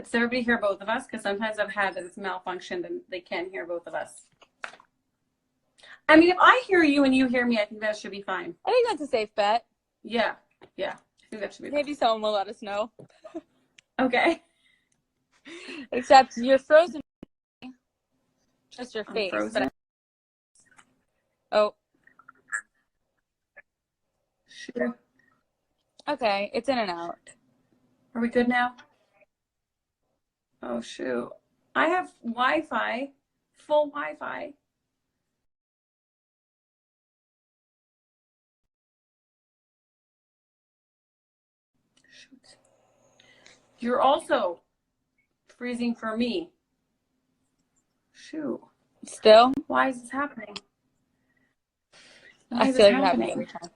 Does everybody hear both of us? Because sometimes I've had this malfunction and they can't hear both of us. I mean, if I hear you and you hear me, I think that should be fine. I think that's a safe bet. Yeah. I think that should be fine. Maybe someone will let us know. Okay. Except you're frozen. Just your I'm face. frozen. Oh. Sure. Okay, it's in and out. Are we good now? Oh, shoot. I have Wi-Fi, full Wi-Fi. Shoot. You're also freezing for me. Shoot. Still? Why is this happening? I feel like it happens every time.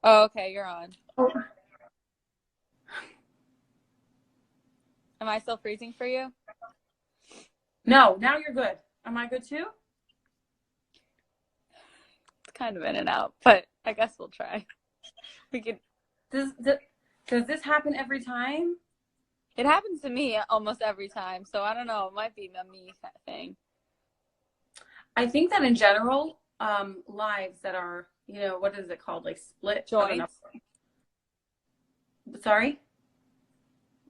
Oh, okay, you're on. Oh. Am I still freezing for you? No, now you're good. Am I good too? It's kind of in and out, but I guess we'll try. We could. Does this happen every time? It happens to me almost every time, so I don't know. It might be a me thing. I think that in general, lives that are, what is it called? Like split? Joints? Sorry?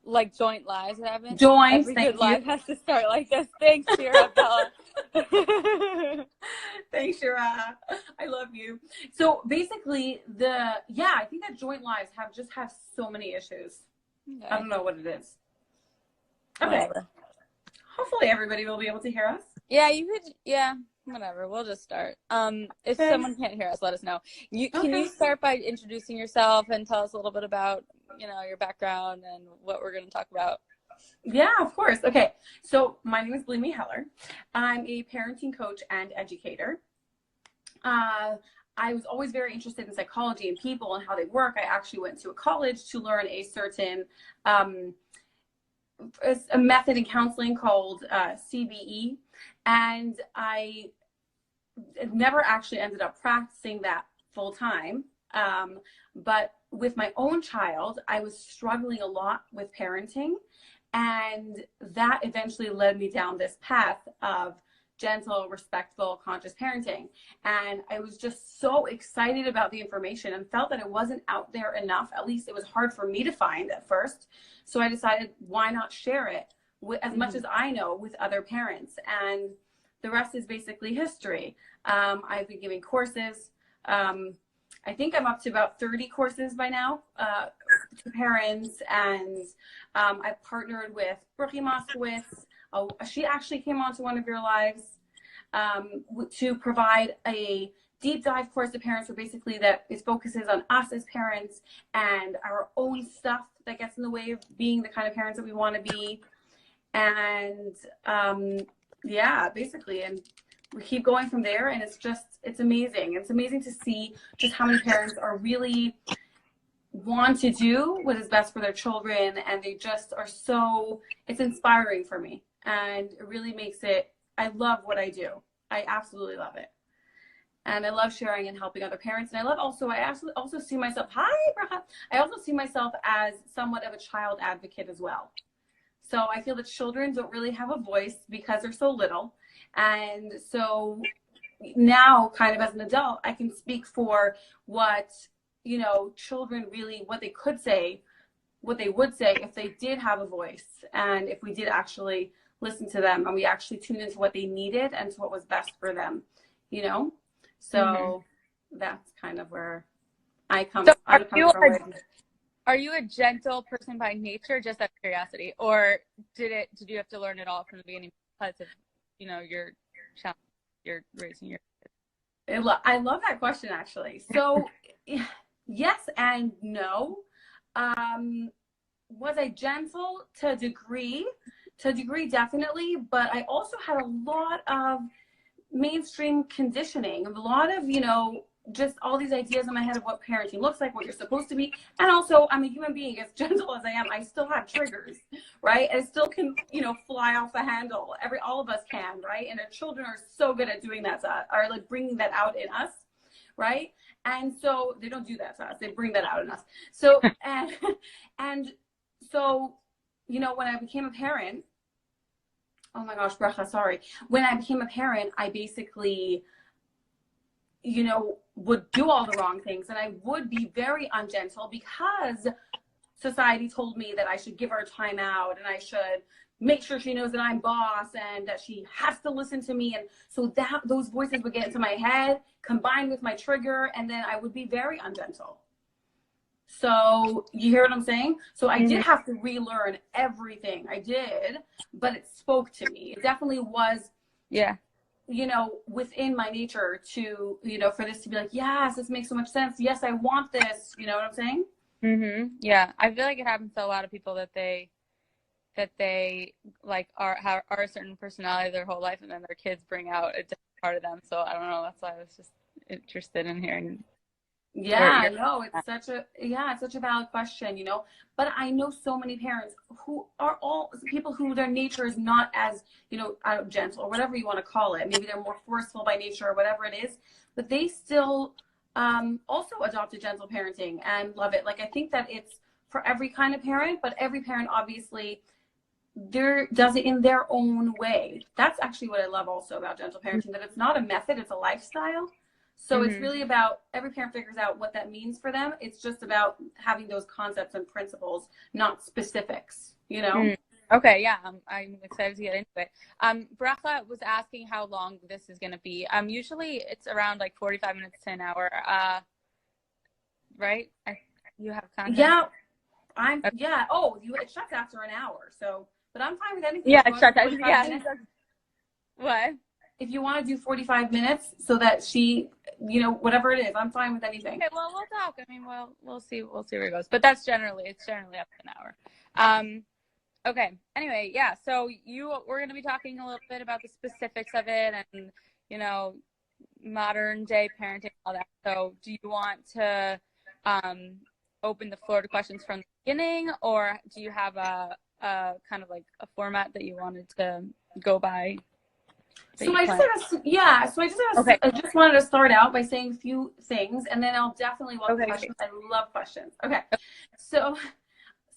Like joint lives that happen? Joints, Every thank good you. life has to start like this. Thanks, Shira. Thanks, Shira. I love you. So basically, I think that joint lives have so many issues. Okay. I don't know what it is. Okay. Whatever. Hopefully everybody will be able to hear us. Yeah, you could. Yeah, whatever. We'll just start. If someone can't hear us, let us know. Can you start by introducing yourself and tell us a little bit about, your background and what we're going to talk about? Yeah, of course. Okay. So my name is Blimie Heller. I'm a parenting coach and educator. I was always very interested in psychology and people and how they work. I actually went to a college to learn a certain a method in counseling called CBE, and I never actually ended up practicing that full time. But with my own child, I was struggling a lot with parenting, and that eventually led me down this path of gentle, respectful, conscious parenting. And I was just so excited about the information and felt that it wasn't out there enough. At least it was hard for me to find at first. So I decided, why not share it as much as I know with other parents? And the rest is basically history. I've been giving courses. I think I'm up to about 30 courses by now to parents. And I've partnered with Brookie Moskowitz. She actually came onto one of your lives to provide a deep dive course to parents where basically that it focuses on us as parents and our own stuff that gets in the way of being the kind of parents that we want to be. And basically, and we keep going from there, and it's amazing. It's amazing to see just how many parents are really want to do what is best for their children, and they just are it's inspiring for me, and it really makes it, I love what I do. I absolutely love it. And I love sharing and helping other parents. And I also see myself, I also see myself as somewhat of a child advocate as well. So I feel that children don't really have a voice because they're so little. And so now, kind of as an adult, I can speak for what, children really, what they could say, what they would say if they did have a voice, and if we did actually listen to them and we actually tuned into what they needed and to what was best for them, So that's kind of where I come, so I'm coming from. Are you a gentle person by nature, just out of curiosity, or did you have to learn it all from the beginning because of, your child, you're raising your kids? I love that question, actually. So yes and no. Was I gentle to a degree? To a degree, definitely. But I also had a lot of mainstream conditioning, a lot of, just all these ideas in my head of what parenting looks like, what you're supposed to be. And also, I'm a human being. As gentle as I am, I still have triggers, right? I still can, fly off the handle. All of us can, right? And our children are so good at doing that to us, or like bringing that out in us, right? And so they don't do that to us. They bring that out in us. So, and so you know, when I became a parent, oh my gosh, Bracha, sorry. When I became a parent, I basically, you know, would do all the wrong things, and I would be very ungentle because society told me that I should give her time out and I should make sure she knows that I'm boss and that she has to listen to me. And so that those voices would get into my head combined with my trigger, and then I would be very ungentle. So you hear what I'm saying? So I did have to relearn everything. I did, but it spoke to me. It definitely was, yeah, you know, within my nature to, you know, for this to be like, yes, this makes so much sense. Yes, I want this. You know what I'm saying? Yeah, I feel like it happens to a lot of people that they like are a certain personality their whole life, and then their kids bring out a different part of them. So I don't know. That's why I was just interested in hearing. Yeah, no, it's such a valid question, you know, but I know so many parents who are all people who their nature is not as, you know, gentle or whatever you want to call it. Maybe they're more forceful by nature or whatever it is, but they still also adopted gentle parenting and love it. Like, I think that it's for every kind of parent, but every parent obviously does it in their own way. That's actually what I love also about gentle parenting, that it's not a method, it's a lifestyle. So it's really about every parent figures out what that means for them. It's just about having those concepts and principles, not specifics, you know? Okay, yeah, I'm excited to get into it. Bracha was asking how long this is going to be. Usually it's around like 45 minutes to an hour, right? You have content? Yeah, yeah. Oh, it shuts after an hour. So, but I'm fine with anything. Yeah, it shuts. Yeah. What? If you want to do 45 minutes so that she, you know, whatever it is, I'm fine with anything. Okay, well, we'll talk. I mean, we'll see where it goes. But it's generally up to an hour. Okay. Anyway, yeah. So we're going to be talking a little bit about the specifics of it and, you know, modern day parenting, all that. So do you want to open the floor to questions from the beginning, or do you have a kind of like a format that you wanted to go by? So I just wanted to start out by saying a few things, and then I'll definitely welcome questions. I love questions. Okay. So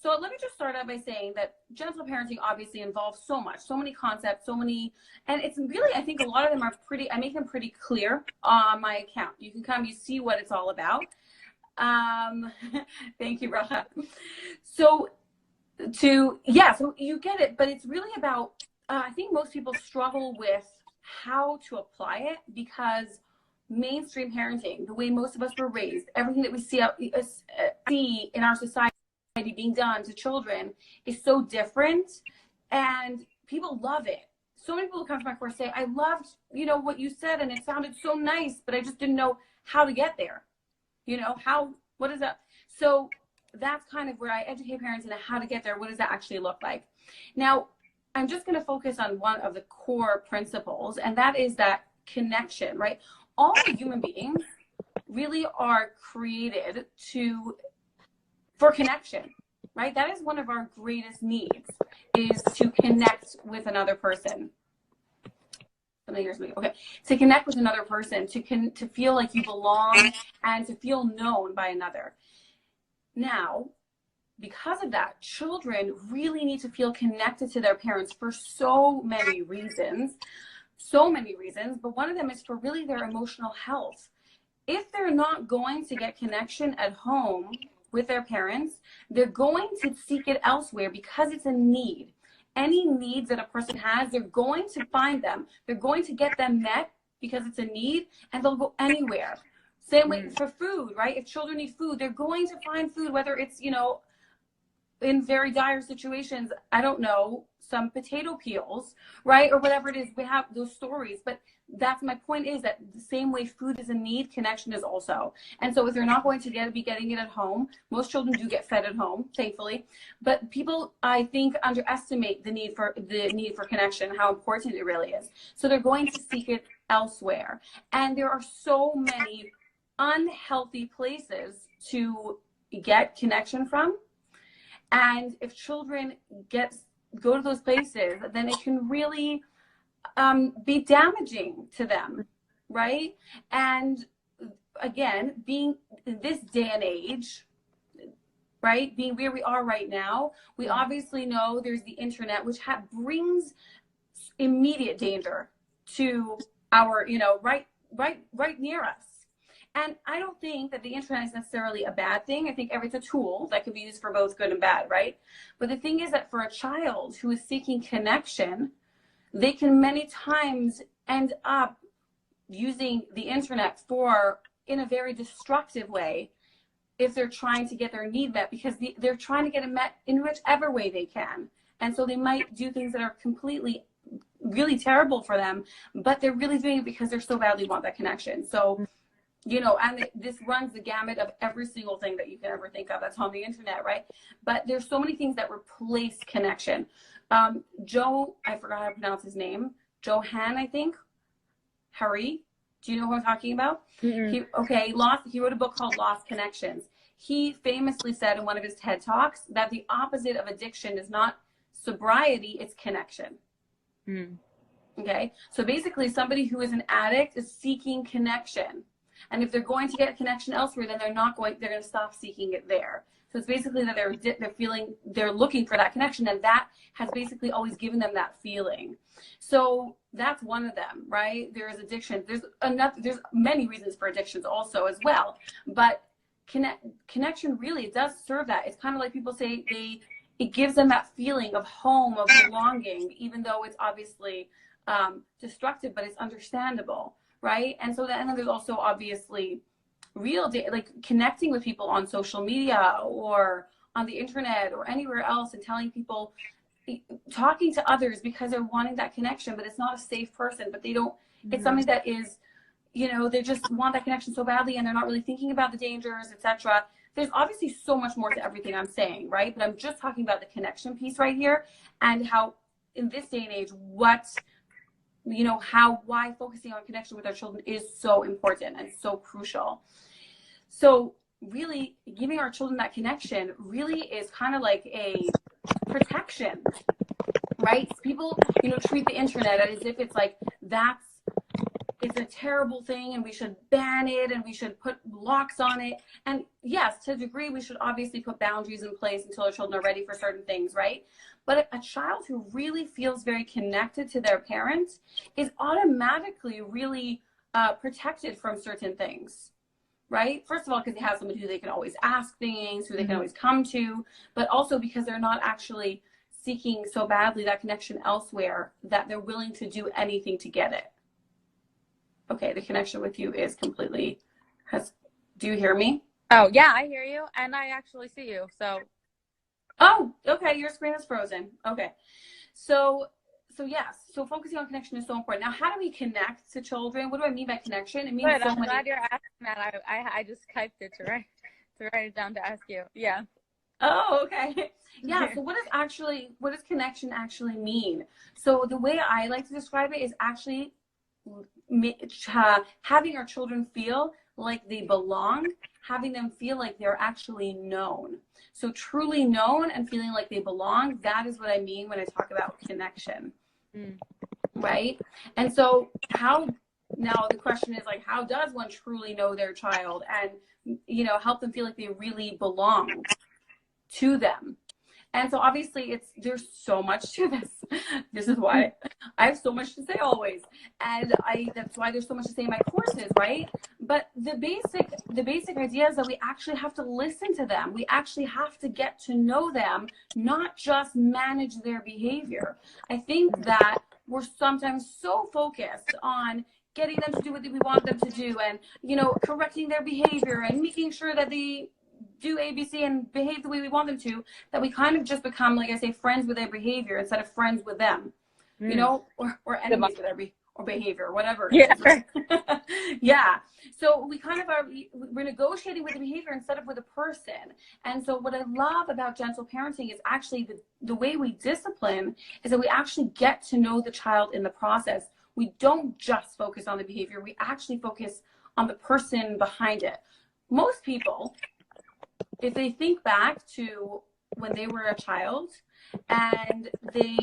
let me just start out by saying that gentle parenting obviously involves so many concepts, and it's really, I think a lot of them are I make them pretty clear on my account. You can you see what it's all about. Thank you, Bracha. So you get it, but it's really about, I think most people struggle with how to apply it, because mainstream parenting, the way most of us were raised, everything that we see in our society being done to children is so different, and people love it. So many people come to my course say, I loved, you know, what you said, and it sounded so nice, but I just didn't know how to get there. You know, what is that? So that's kind of where I educate parents in how to get there. What does that actually look like? Now, I'm just going to focus on one of the core principles, and that is that connection, right? All human beings really are created for connection, right? That is one of our greatest needs, is to connect with another person. Okay, to connect with another person, to feel like you belong and to feel known by another. Now, because of that, children really need to feel connected to their parents for so many reasons, but one of them is for really their emotional health. If they're not going to get connection at home with their parents, they're going to seek it elsewhere because it's a need. Any needs that a person has, they're going to find them. They're going to get them met because it's a need, and they'll go anywhere. Same way for food, right? If children need food, they're going to find food, whether it's, you know, in very dire situations, I don't know, some potato peels, right? Or whatever it is, we have those stories. But that's my point, is that the same way food is a need, connection is also. And so if they're not going to be getting it at home, most children do get fed at home, thankfully. But people, I think, underestimate the need for connection, how important it really is. So they're going to seek it elsewhere. And there are so many unhealthy places to get connection from. And if children go to those places, then it can really be damaging to them, right? And again, being in this day and age, right? Being where we are right now, we obviously know there's the internet, which brings immediate danger to our, right near us. And I don't think that the internet is necessarily a bad thing. I think it's a tool that can be used for both good and bad, right? But the thing is that for a child who is seeking connection, they can many times end up using the internet in a very destructive way if they're trying to get their need met, because they're trying to get it met in whichever way they can. And so they might do things that are completely, really terrible for them, but they're really doing it because they so badly want that connection. So, and this runs the gamut of every single thing that you can ever think of that's on the internet, right? But there's so many things that replace connection. Joe, I forgot how to pronounce his name. Johan, I think. Hari. Do you know who I'm talking about? Mm-hmm. He wrote a book called Lost Connections. He famously said in one of his TED Talks that the opposite of addiction is not sobriety, it's connection. Mm. Okay. So basically somebody who is an addict is seeking connection. And if they're going to get connection elsewhere, then they're going to stop seeking it there. So it's basically that they're looking for that connection, and that has basically always given them that feeling. So that's one of them, right? There is addiction. There's many reasons for addictions also as well, but connection really does serve that. It's kind of like people say it gives them that feeling of home, of belonging, even though it's obviously destructive, but it's understandable, right? And then there's also obviously like connecting with people on social media or on the internet or anywhere else, and telling people, talking to others because they're wanting that connection, but it's not a safe person, but they don't, it's something that is, they just want that connection so badly, and they're not really thinking about the dangers, etc. There's obviously so much more to everything I'm saying, right? But I'm just talking about the connection piece right here, and how in this day and age, why focusing on connection with our children is so important and so crucial. So really giving our children that connection really is kind of like a protection, right? People, treat the internet as if it's like, it's a terrible thing and we should ban it and we should put locks on it. And yes, to a degree, we should obviously put boundaries in place until our children are ready for certain things, right? But a child who really feels very connected to their parents is automatically really protected from certain things, right? First of all, because they have somebody who they can always ask things, who they can always come to, but also because they're not actually seeking so badly that connection elsewhere that they're willing to do anything to get it. Okay, the connection with you is completely, do you hear me? Oh, yeah, I hear you, and I actually see you, so. Oh, okay, your screen is frozen. Okay, so yes, so focusing on connection is so important. Now, how do we connect to children? What do I mean by connection? It means Good, I'm glad you're asking that. I just typed it to write it down to ask you. Yeah. Oh, okay. Yeah, so what does connection actually mean? So the way I like to describe it is actually having our children feel like they belong, having them feel like they're actually known. So truly known and feeling like they belong, that is what I mean when I talk about connection, right? And so now the question is like, how does one truly know their child and, help them feel like they really belong to them? And so obviously there's so much to this. This is why I have so much to say always. And that's why there's so much to say in my courses, right? But the basic idea is that we actually have to listen to them. We actually have to get to know them, not just manage their behavior. I think that we're sometimes so focused on getting them to do what we want them to do and, correcting their behavior and making sure that they do ABC and behave the way we want them to, that we kind of just become, like I say, friends with their behavior instead of friends with them, or enemies with their behavior, whatever it is. Right? Yeah. So we kind of we're negotiating with the behavior instead of with a person. And so what I love about gentle parenting is actually the way we discipline is that we actually get to know the child in the process. We don't just focus on the behavior. We actually focus on the person behind it. Most people, if they think back to when they were a child and they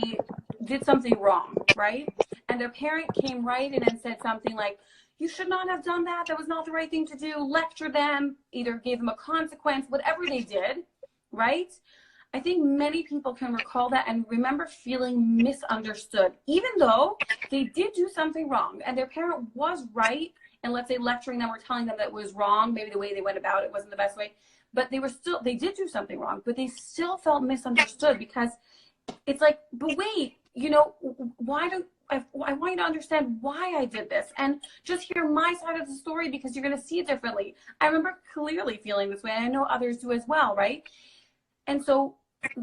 did something wrong, right? And their parent came right in and said something like, you should not have done that. That was not the right thing to do. Lecture them, either gave them a consequence, whatever they did, right? I think many people can recall that and remember feeling misunderstood, even though they did do something wrong and their parent was right. And let's say lecturing them or telling them that it was wrong, maybe the way they went about it wasn't the best way, but they did do something wrong, but they still felt misunderstood, because it's like, but wait, you know, I want you to understand why I did this and just hear my side of the story, because you're going to see it differently. I remember clearly feeling this way. I know others do as well, right? And so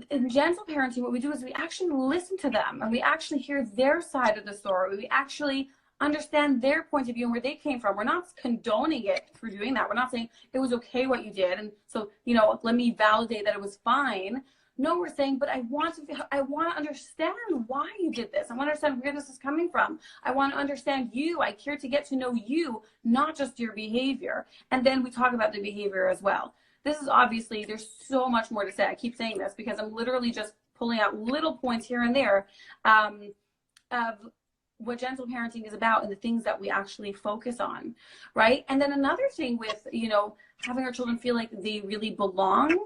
in gentle parenting, what we do is we actually listen to them and we actually hear their side of the story. We actually understand their point of view and where they came from. We're not condoning it for doing that. We're not saying it was okay what you did, and so, you know, let me validate that it was fine. No, we're saying, but I want to understand why you did this. I want to understand where this is coming from. I want to understand you. I care to get to know you, not just your behavior. And then we talk about the behavior as well. This is obviously, there's so much more to say. I keep saying this because I'm literally just pulling out little points here and there of what gentle parenting is about and the things that we actually focus on, right? And then another thing with, you know, having our children feel like they really belong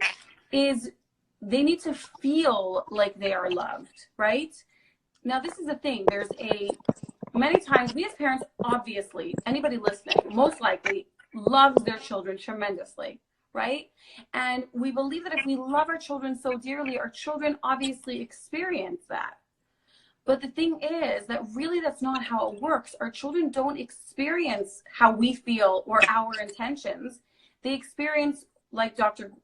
is they need to feel like they are loved, right? Now, this is the thing. Many times we as parents, obviously, anybody listening, most likely loves their children tremendously, right? And we believe that if we love our children so dearly, our children obviously experience that. But the thing is that really that's not how it works. Our children don't experience how we feel or our intentions. They experience, like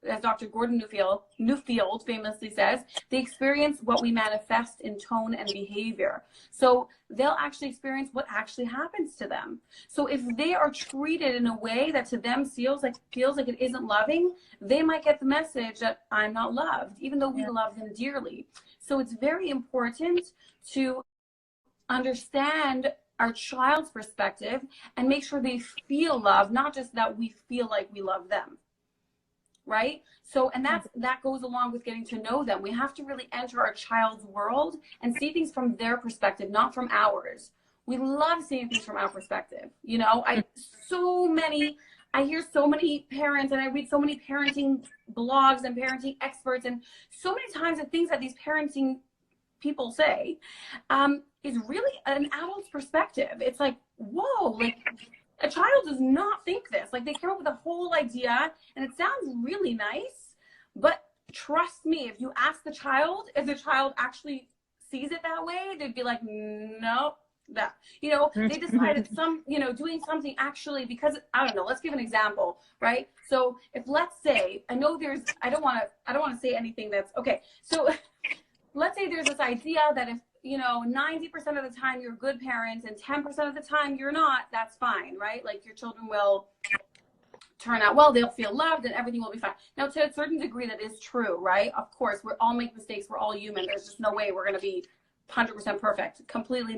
as Dr. Gordon Newfield famously says, they experience what we manifest in tone and behavior. So they'll actually experience what actually happens to them. So if they are treated in a way that to them feels like it isn't loving, they might get the message that I'm not loved, even though we love them dearly. So it's very important to understand our child's perspective and make sure they feel love, not just that we feel like we love them. Right? So, and that goes along with getting to know them. We have to really enter our child's world and see things from their perspective, not from ours. We love seeing things from our perspective. You know, I hear so many parents and I read so many parenting blogs and parenting experts, and so many times the things that these parenting people say is really an adult's perspective. It's like, whoa, like, a child does not think this. Like, they come up with a whole idea and it sounds really nice, but trust me, if you ask the child, if the child actually sees it that way, they'd be like, no, that, you know, they decided doing something actually because, I don't know, let's give an example, right? So if, let's say, I don't want to say anything that's, okay. So let's say there's this idea that if, 90% of the time you're a good parent and 10% of the time you're not, that's fine, right? Like, your children will turn out well, they'll feel loved and everything will be fine. Now, to a certain degree, that is true, right? Of course, we all make mistakes. We're all human. There's just no way we're going to be 100% perfect. Completely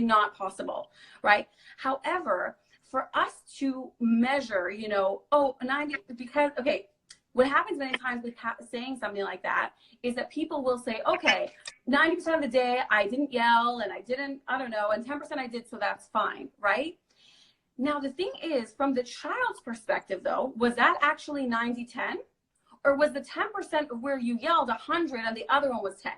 not possible, right? However, for us to measure, 90, because, okay, what happens many times with saying something like that is that people will say, okay, 90% of the day I didn't yell and I didn't, I don't know, and 10% I did, so that's fine, right? Now, the thing is, from the child's perspective, though, was that actually 90-10? Or was the 10% of where you yelled 100 and the other one was 10?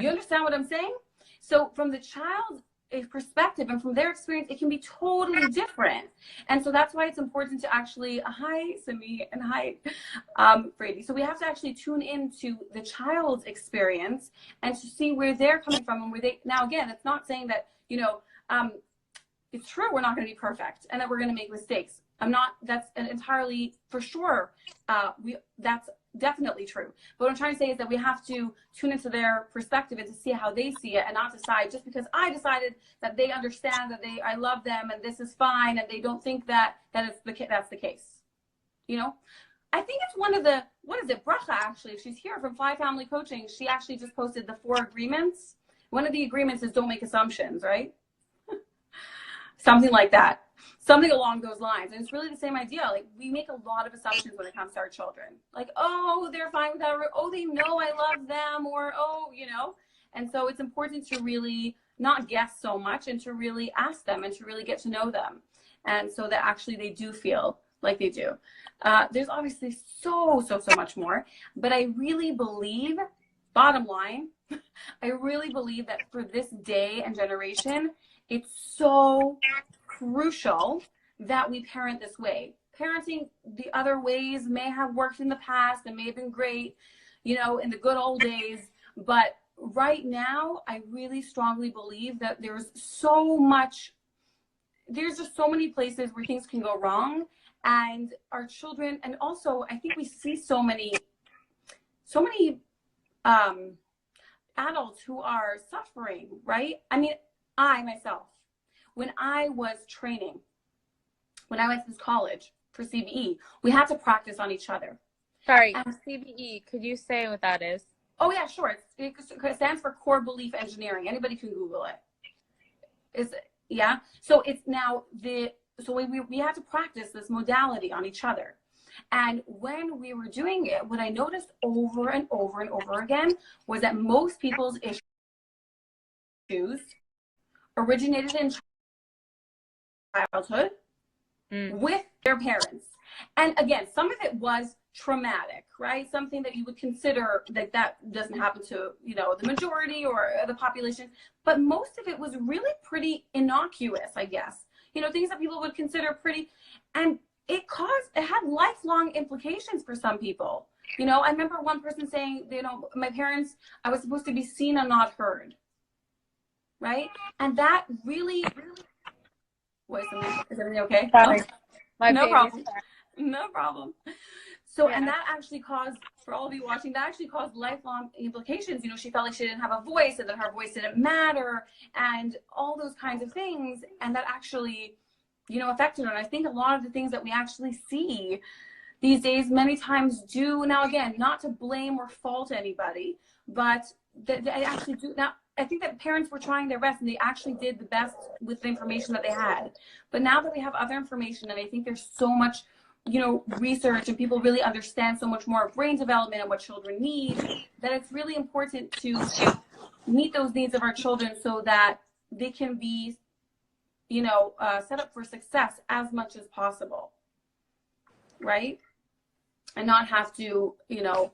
You understand what I'm saying? So from the child's perspective and from their experience, it can be totally different. And so that's why it's important to actually, hi, Simi, and hi, Brady. So we have to actually tune into the child's experience and to see where they're coming from and where they, now again, it's not saying that, it's true we're not going to be perfect and that we're going to make mistakes. That's entirely, for sure, that's definitely true. But what I'm trying to say is that we have to tune into their perspective and to see how they see it, and not decide just because I decided that they understand that I love them and this is fine, and they don't think that's the case. I think it's one of the, what is it, Bracha, actually, she's here from Fly Family Coaching. She actually just posted the 4 agreements. One of the agreements is don't make assumptions, right? Something like that. Something along those lines. And it's really the same idea. Like, we make a lot of assumptions when it comes to our children. Like, oh, they're fine with that. Or, oh, they know I love them. Or, oh, And so it's important to really not guess so much and to really ask them and to really get to know them. And so that actually they do feel like they do. There's obviously so much more, but I really believe, bottom line, I really believe that for this day and generation, it's so crucial that we parent this way. Parenting the other ways may have worked in the past and may have been great, you know, in the good old days. But right now, I really strongly believe that there's just so many places where things can go wrong. And our children, and also I think we see so many adults who are suffering, right? I mean, I myself, when I was training, when I went to this college for CBE, we had to practice on each other. Sorry, CBE, could you say what that is? Oh yeah, sure. It stands for Core Belief Engineering. Anybody can Google it. Yeah. So it's now so we had to practice this modality on each other. And when we were doing it, what I noticed over and over and over again was that most people's issues originated in childhood with their parents. And again, some of it was traumatic, right? Something that you would consider that doesn't happen to, you know, the majority or the population, but most of it was really pretty innocuous, I guess. You know, things that people would consider pretty, and it had lifelong implications for some people. You know, I remember one person saying, you know, my parents, I was supposed to be seen and not heard, right? And that really, wait, is everything okay? Sorry. No problem. No problem. So, yeah. And that actually caused, for all of you watching, that actually caused lifelong implications. You know, she felt like she didn't have a voice and that her voice didn't matter and all those kinds of things. And that actually, you know, affected her. And I think a lot of the things that we actually see these days many times do, now again, not to blame or fault anybody, but that I actually do. Now, I think that parents were trying their best and they actually did the best with the information that they had. But now that we have other information, and I think there's so much, you know, research and people really understand so much more of brain development and what children need, that it's really important to meet those needs of our children so that they can be, you know, set up for success as much as possible, right? And not have to, you know,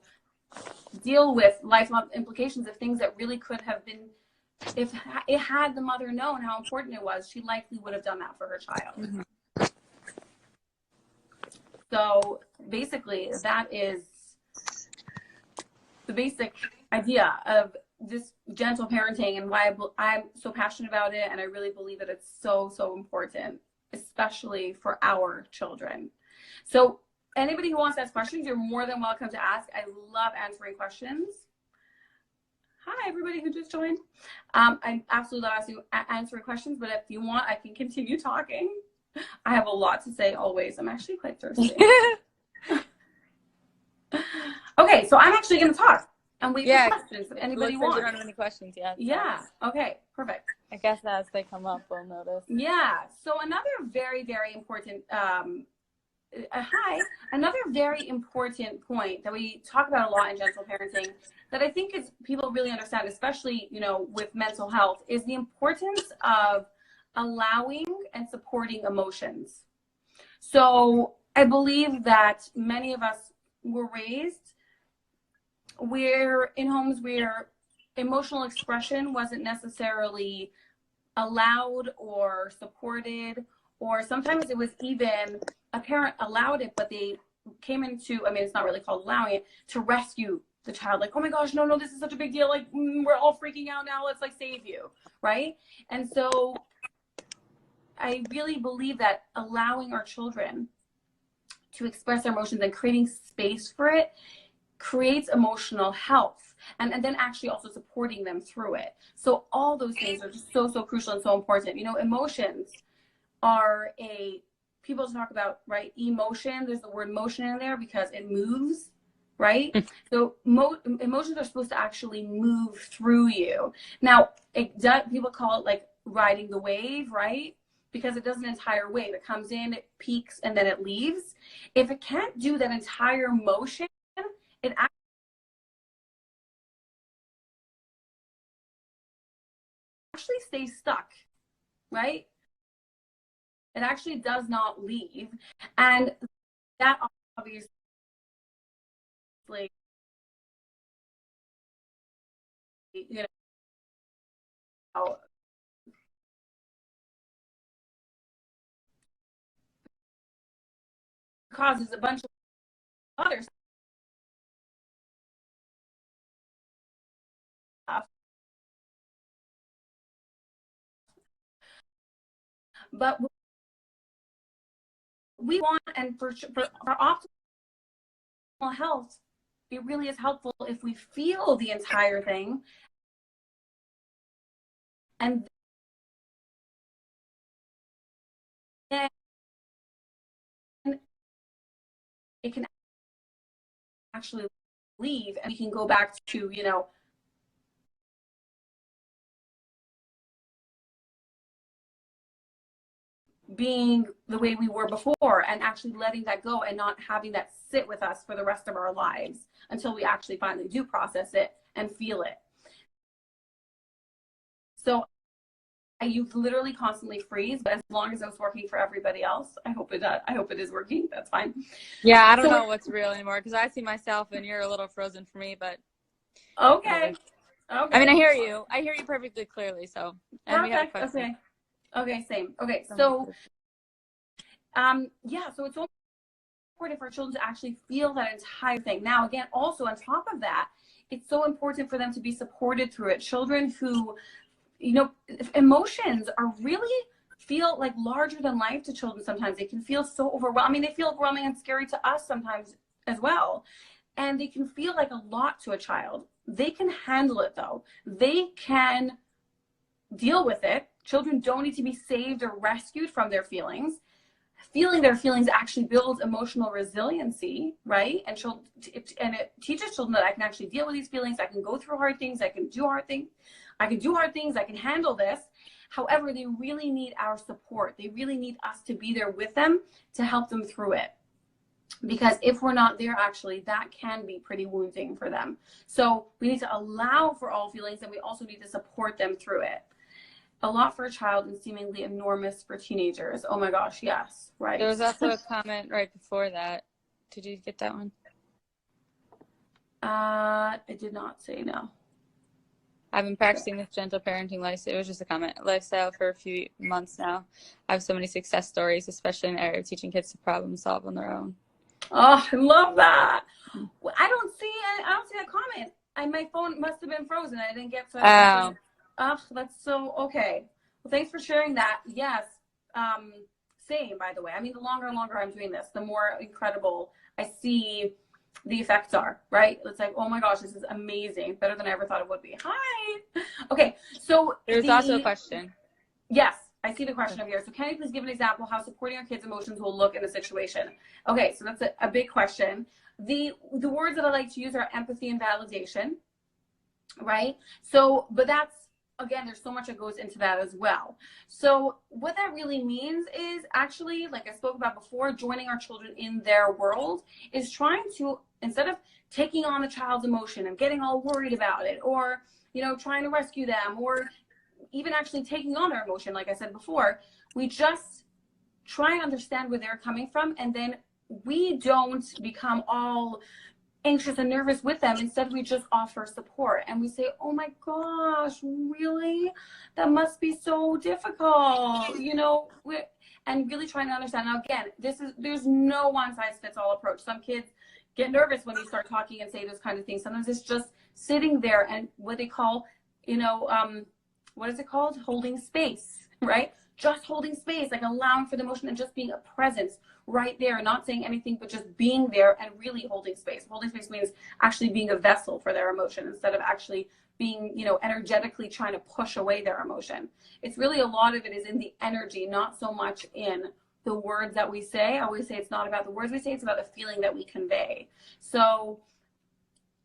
deal with lifelong implications of things that really could have been, if it had the mother known how important it was, she likely would have done that for her child. Mm-hmm. So basically, that is the basic idea of this gentle parenting and why I'm so passionate about it. And I really believe that it's so important, especially for our children. So anybody who wants to ask questions, you're more than welcome to ask. I love answering questions. Hi, everybody who just joined. I absolutely love answering questions, but if you want, I can continue talking. I have a lot to say always. I'm actually quite thirsty. Okay, so I'm actually going to talk and wait for questions if anybody wants. You don't have any questions yet. Yeah, okay, perfect. I guess as they come up, we'll notice. Yeah, so another very important, another very important point that we talk about a lot in gentle parenting that I think is people really understand, especially, you know, with mental health, is the importance of allowing and supporting emotions. So I believe that many of us were raised in homes where emotional expression wasn't necessarily allowed or supported, or sometimes it was even a parent allowed it, but they came into, I mean, it's not really called allowing it, to rescue the child. Like, oh my gosh, no, this is such a big deal. Like, we're all freaking out now. Let's like save you, right? And so I really believe that allowing our children to express their emotions and creating space for it creates emotional health, and then actually also supporting them through it. So all those things are just so crucial and so important. You know, emotions are people talk about, right, emotion. There's the word motion in there because it moves, right? So emotions are supposed to actually move through you. Now, people call it like riding the wave, right? Because it does an entire wave. It comes in, it peaks, and then it leaves. If it can't do that entire motion, it actually stays stuck, right? It actually does not leave. And that obviously, you know, causes a bunch of other stuff. But we want, and for optimal health, it really is helpful if we feel the entire thing, and then it can actually leave, and we can go back to, you know, being the way we were before, and actually letting that go and not having that sit with us for the rest of our lives until we actually finally do process it and feel it. So you literally constantly freeze, but as long as it's working for everybody else, I hope it is working. That's fine. Yeah, I don't know what's real anymore, because I see myself and you're a little frozen for me, but okay. I mean, I hear you perfectly clearly. So, and perfect. We have a question. Okay, same. Okay, so yeah, so it's so important for children to actually feel that entire thing. Now, again, also on top of that, it's so important for them to be supported through it. Children who, you know, emotions are really feel like larger than life to children. Sometimes they can feel so overwhelming. I mean, they feel overwhelming and scary to us sometimes as well. And they can feel like a lot to a child. They can handle it though. They can deal with it. Children don't need to be saved or rescued from their feelings. Feeling their feelings actually builds emotional resiliency, right? And it teaches children that I can actually deal with these feelings. I can go through hard things. I can do hard things. I can handle this. However, they really need our support. They really need us to be there with them to help them through it. Because if we're not there, actually, that can be pretty wounding for them. So we need to allow for all feelings, and we also need to support them through it. A lot for a child and seemingly enormous for teenagers. Oh my gosh, yes, right. There was also a comment right before that. Did you get that one? I did not say no. I've been practicing this gentle parenting lifestyle. It was just a comment. Lifestyle for a few months now. I have so many success stories, especially in the area of teaching kids to problem solve on their own. Oh, I love that. I don't see that comment. My phone must have been frozen. I didn't get to it. Oh, that's so okay. Well, thanks for sharing that. Yes. Same, by the way. I mean, the longer and longer I'm doing this, the more incredible I see the effects are, right? It's like, oh my gosh, this is amazing. Better than I ever thought it would be. Hi. Okay. So there's also a question. Yes, I see the question over here. So can you please give an example how supporting our kids' emotions will look in a situation? Okay, so that's a big question. The words that I like to use are empathy and validation, right? So, but that's, again, there's so much that goes into that as well. So what that really means is actually, like I spoke about before, joining our children in their world is trying to, instead of taking on a child's emotion and getting all worried about it, or, you know, trying to rescue them, or even actually taking on their emotion, like I said before, we just try and understand where they're coming from, and then we don't become all anxious and nervous with them. Instead, we just offer support, and we say, oh my gosh, really? That must be so difficult, you know, and really trying to understand. Now, again, there's no one size fits all approach. Some kids get nervous when you start talking and say those kind of things. Sometimes it's just sitting there and what they call, you know, what is it called? Holding space, right? Just holding space, like allowing for the emotion and just being a presence right there, not saying anything, but just being there and really holding space. Holding space means actually being a vessel for their emotion instead of actually being, you know, energetically trying to push away their emotion. It's really, a lot of it is in the energy, not so much in the words that we say. I always say it's not about the words we say, it's about the feeling that we convey. So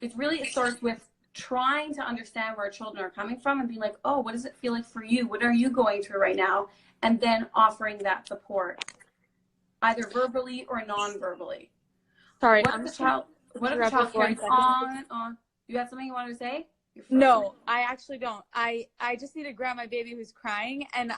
it starts with trying to understand where our children are coming from and being like, oh, what does it feel like for you? What are you going through right now? And then offering that support, either verbally or non-verbally. Sorry, what if the child going on? You had something you wanted to say? No, I actually don't. I just need to grab my baby who's crying, and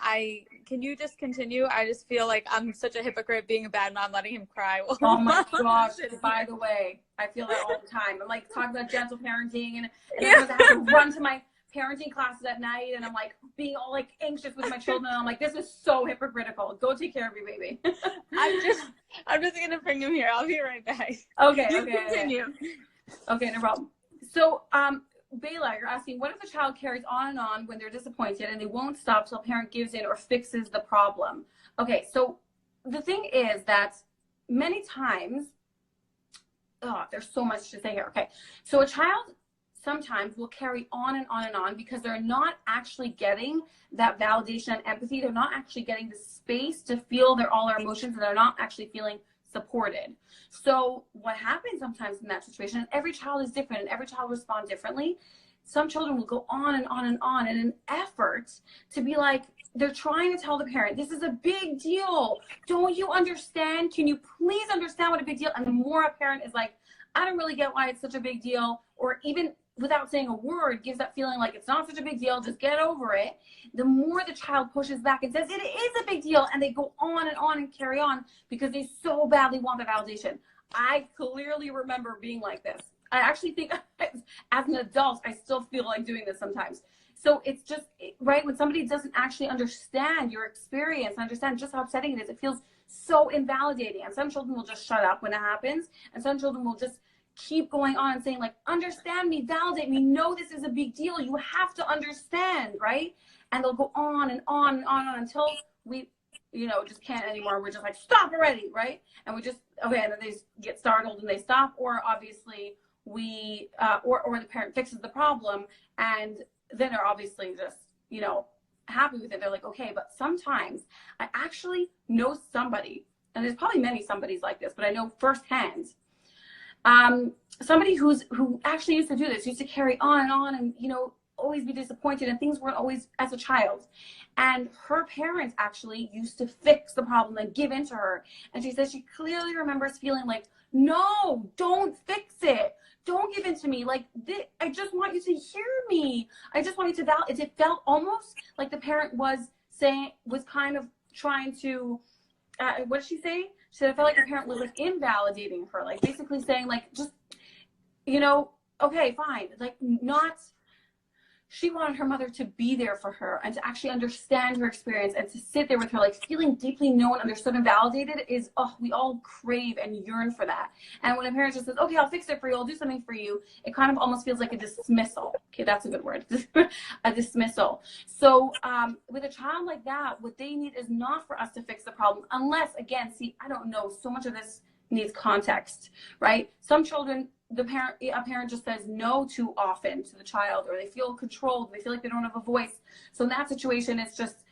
can you just continue? I just feel like I'm such a hypocrite being a bad mom, letting him cry. Oh my gosh, by the way, I feel that all the time. I'm like talking about gentle parenting, and I have to run to my parenting classes at night, and I'm like being all like anxious with my children, and I'm like, this is so hypocritical. Go take care of your baby. I'm just gonna bring him here. I'll be right back. Okay, Continue. Okay, no problem. So, Bayla, you're asking, what if a child carries on and on when they're disappointed and they won't stop till a parent gives in or fixes the problem? Okay, so the thing is that many times, there's so much to say here. Okay, so a child sometimes will carry on and on and on because they're not actually getting that validation and empathy. They're not actually getting the space to feel all their emotions, and they're not actually feeling supported. So what happens sometimes in that situation, and every child is different and every child responds differently, some children will go on and on and on in an effort to be like, they're trying to tell the parent, this is a big deal. Don't you understand? Can you please understand what a big deal? And the more a parent is like, I don't really get why it's such a big deal, or even without saying a word gives that feeling like it's not such a big deal, just get over it, the more the child pushes back and says it is a big deal, and they go on and carry on because they so badly want the validation. I clearly remember being like this. I actually think as an adult, I still feel like doing this sometimes. So it's just, right, when somebody doesn't actually understand your experience, understand just how upsetting it is, it feels so invalidating. And some children will just shut up when it happens, and some children will just keep going on and saying like, understand me, validate me, know this is a big deal, you have to understand, right? And they'll go on and on and on until we, just can't anymore. We're just like, stop already, right? And we just, okay, and then they get startled and they stop, or obviously we, or the parent fixes the problem, and then they're obviously just, happy with it. They're like, okay. But sometimes I actually know somebody, and there's probably many somebodies like this, but I know firsthand, somebody who actually used to do this, used to carry on and, always be disappointed, and things weren't always as a child. And her parents actually used to fix the problem and give in to her. And she says she clearly remembers feeling like, no, don't fix it. Don't give in to me. Like, I just want you to hear me. I just want you to validate. It felt almost like the parent was kind of trying to, what did she say? She said, I felt like the parent was like invalidating her, like basically saying like, just, okay, fine. Like she wanted her mother to be there for her and to actually understand her experience and to sit there with her, like feeling deeply known, understood, and validated is, we all crave and yearn for that. And when a parent just says, okay, I'll fix it for you, I'll do something for you, it kind of almost feels like a dismissal. Okay, that's a good word. A dismissal. So with a child like that, what they need is not for us to fix the problem, unless, again, I don't know, so much of this needs context, right? Some children, a parent just says no too often to the child, or they feel controlled, they feel like they don't have a voice. So in that situation, it's just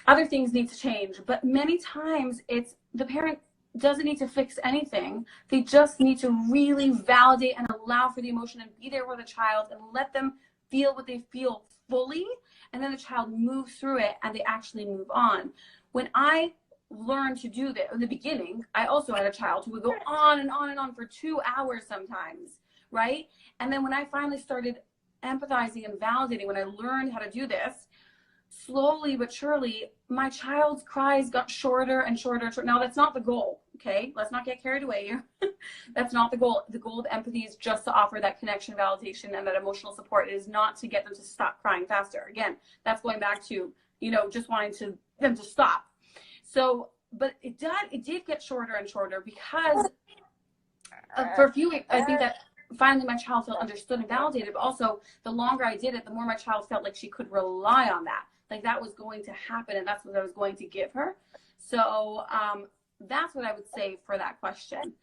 other things need to change. But many times it's the parent doesn't need to fix anything. They just need to really validate and allow for the emotion and be there with the child and let them feel what they feel fully. And then the child moves through it and they actually move on. When I learned to do that in the beginning, I also had a child who would go on and on and on for 2 hours sometimes, right? And then when I finally started empathizing and validating, when I learned how to do this, slowly but surely, my child's cries got shorter and shorter. Now, that's not the goal, okay? Let's not get carried away here. That's not the goal. The goal of empathy is just to offer that connection, validation, and that emotional support. It is not to get them to stop crying faster. Again, that's going back to, just wanting them to stop. So, but it did get shorter and shorter because for a few weeks, I think that finally my child felt understood and validated, but also the longer I did it, the more my child felt like she could rely on that. Like that was going to happen and that's what I was going to give her. So that's what I would say for that question.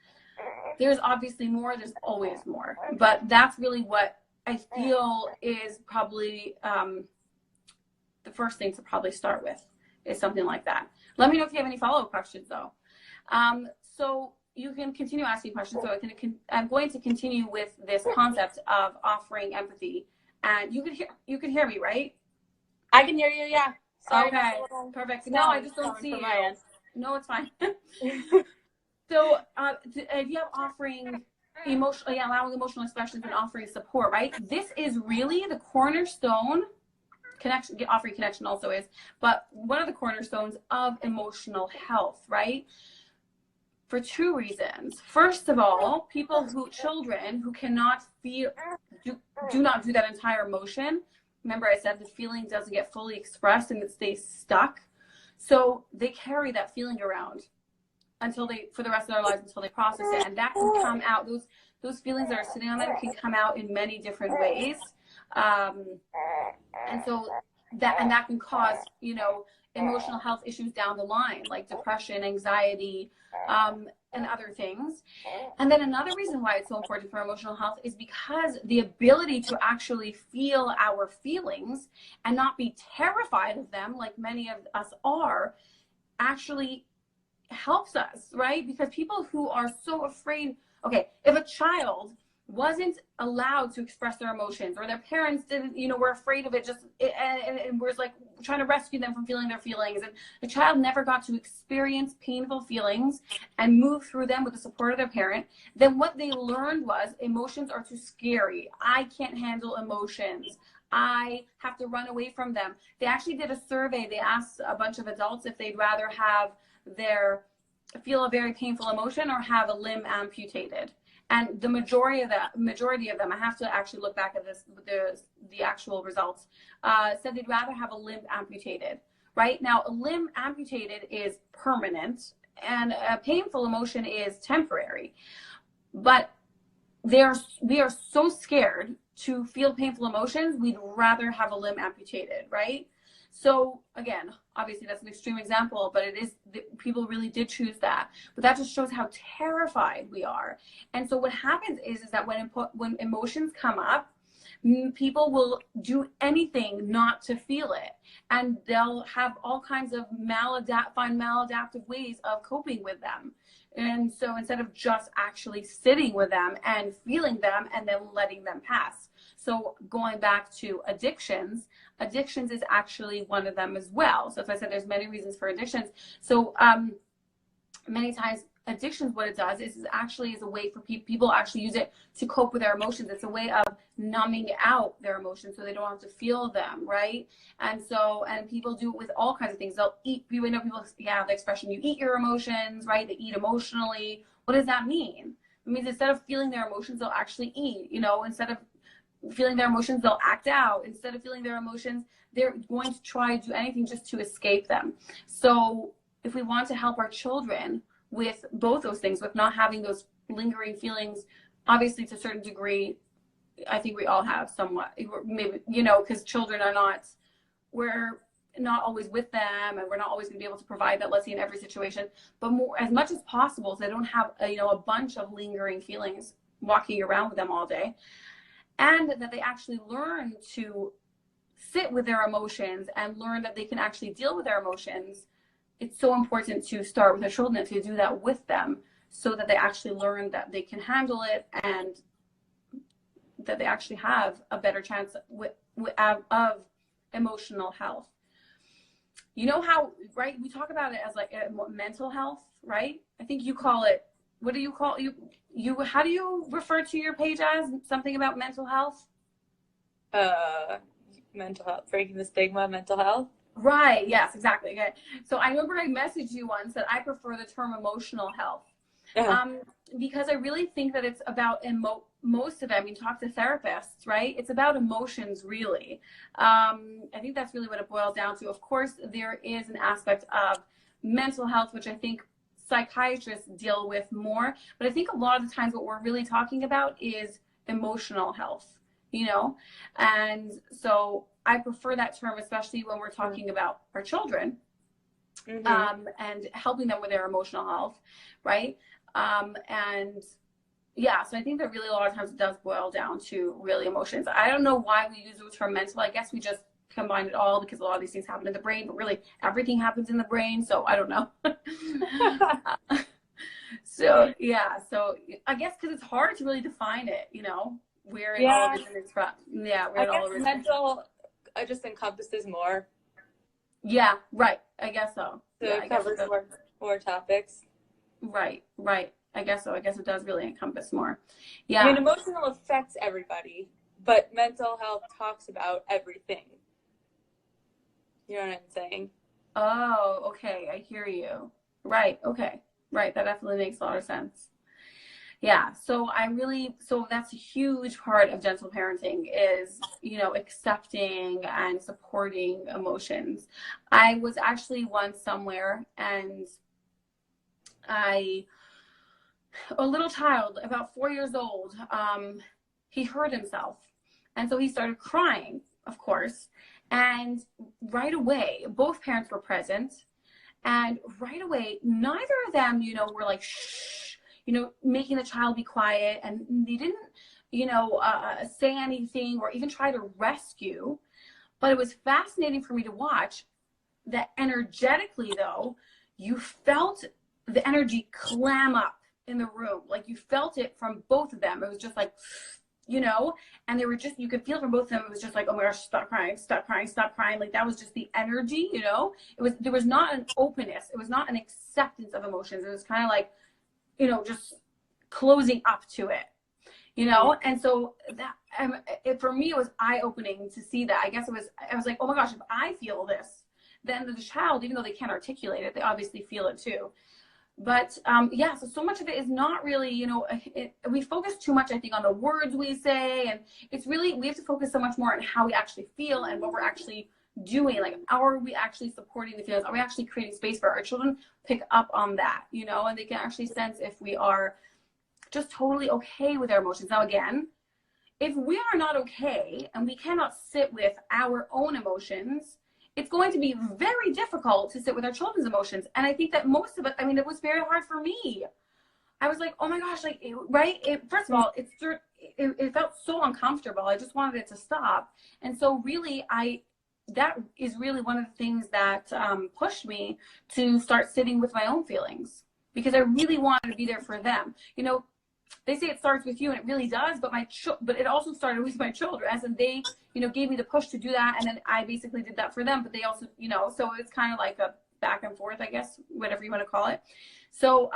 There's obviously more, there's always more, but that's really what I feel is probably the first thing to probably start with is something like that. Let me know if you have any follow-up questions though. So you can continue asking questions. So I'm going to continue with this concept of offering empathy, and you could hear me, right? I can hear you. Yeah. Sorry, okay. Perfect. No, I just don't see you. No, it's fine. So if you have offering emotional, yeah, allowing emotional expressions and offering support, right? This is really the cornerstone. Connection, offering connection also is, but one of the cornerstones of emotional health, right? For two reasons. First of all, children who cannot feel, do not do that entire emotion. Remember I said the feeling doesn't get fully expressed and it stays stuck. So they carry that feeling around for the rest of their lives until they process it. And that can come out, those feelings that are sitting on there can come out in many different ways. And so that can cause, emotional health issues down the line, like depression, anxiety, and other things. And then another reason why it's so important for emotional health is because the ability to actually feel our feelings and not be terrified of them, like many of us are, actually helps us, right? Because people who are so afraid, okay, if a child wasn't allowed to express their emotions, or their parents didn't, were afraid of it, and was like trying to rescue them from feeling their feelings, and the child never got to experience painful feelings and move through them with the support of their parent, then what they learned was emotions are too scary. I can't handle emotions. I have to run away from them. They actually did a survey. They asked a bunch of adults if they'd rather feel a very painful emotion or have a limb amputated. And the majority of them, I have to actually look back at the actual results, said they'd rather have a limb amputated. Right now, a limb amputated is permanent, and a painful emotion is temporary. But we are so scared to feel painful emotions, we'd rather have a limb amputated, right? So again, obviously that's an extreme example, but people really did choose that. But that just shows how terrified we are. And so what happens is that when emotions come up, people will do anything not to feel it. And they'll have all kinds of maladaptive ways of coping with them. And so instead of just actually sitting with them and feeling them and then letting them pass. So going back to addictions is actually one of them as well. So as I said, there's many reasons for addictions. So many times addictions, what it does is a way for people actually use it to cope with their emotions. It's a way of numbing out their emotions so they don't have to feel them, right? And people do it with all kinds of things. They'll eat. People have the expression, you eat your emotions, right? They eat emotionally. What does that mean? It means instead of feeling their emotions, they'll actually eat. Instead of feeling their emotions, they'll act out. Instead of feeling their emotions, they're going to try to do anything just to escape them. So if we want to help our children with both those things, with not having those lingering feelings, obviously to a certain degree, I think we all have somewhat, maybe, because children we're not always with them, and we're not always going to be able to provide that, let's say, in every situation, but as much as possible, so they don't have a bunch of lingering feelings walking around with them all day. And that they actually learn to sit with their emotions and learn that they can actually deal with their emotions. It's so important to start with their children and to do that with them so that they actually learn that they can handle it and that they actually have a better chance of emotional health. How, right, we talk about it as like mental health, right? I think you call it, what do you call how do you refer to your page as? Something about mental health? Mental health, breaking the stigma of mental health. Right. Yes, exactly. Okay. So I remember I messaged you once that I prefer the term emotional health. Because I really think that it's about most of it. I mean, talk to therapists, right? It's about emotions, really. I think that's really what it boils down to. Of course, there is an aspect of mental health, which I think psychiatrists deal with more. But I think a lot of the times what we're really talking about is emotional health, And so I prefer that term, especially when we're talking about our children, and helping them with their emotional health, right? And yeah, so I think that really a lot of times it does boil down to really emotions. I don't know why we use the term mental. I guess we just combine it all because a lot of these things happen in the brain, but really everything happens in the brain. So I don't know. So yeah, so I guess because it's hard to really define it, where it all originates from. Yeah, where it all originates. Mental just encompasses more. Yeah, right. I guess so. So it covers more topics. Right. I guess so. I guess it does really encompass more. Yeah. I mean, emotional affects everybody, but mental health talks about everything. You know what I'm saying? Oh, okay. I hear you. Right. Okay. Right. That definitely makes a lot of sense. Yeah. So that's a huge part of gentle parenting is, accepting and supporting emotions. I was actually once somewhere and a little child, about 4 years old, he hurt himself. And so he started crying, of course. And right away, both parents were present. And right away, neither of them, were like, shh, making the child be quiet. And they didn't, say anything or even try to rescue. But it was fascinating for me to watch that energetically, though, you felt the energy clam up in the room. Like you felt it from both of them. It was just like, and they were just, you could feel from both of them. It was just like, oh my gosh, stop crying, stop crying, stop crying. Like that was just the energy, there was not an openness. It was not an acceptance of emotions. It was kind of like, just closing up to it, and so that, for me, it was eye-opening to see that. I was like, oh my gosh, if I feel this, then the child, even though they can't articulate it, they obviously feel it too. But so much of it is not really, we focus too much, I think, on the words we say, and it's really, we have to focus so much more on how we actually feel and what we're actually doing. Like, are we actually supporting the feelings? Are we actually creating space for our children? Pick up on that, and they can actually sense if we are just totally okay with our emotions. Now, again, if we are not okay and we cannot sit with our own emotions, it's going to be very difficult to sit with our children's emotions. And I think that most of it, it was very hard for me. I was like, oh my gosh, right? First of all, it felt so uncomfortable. I just wanted it to stop. And so really, that is really one of the things that pushed me to start sitting with my own feelings, because I really wanted to be there for them. They say it starts with you, and it really does, but it also started with my children, as in they, gave me the push to do that, and then I basically did that for them, but they also, so it's kind of like a back and forth, I guess, whatever you want to call it. So,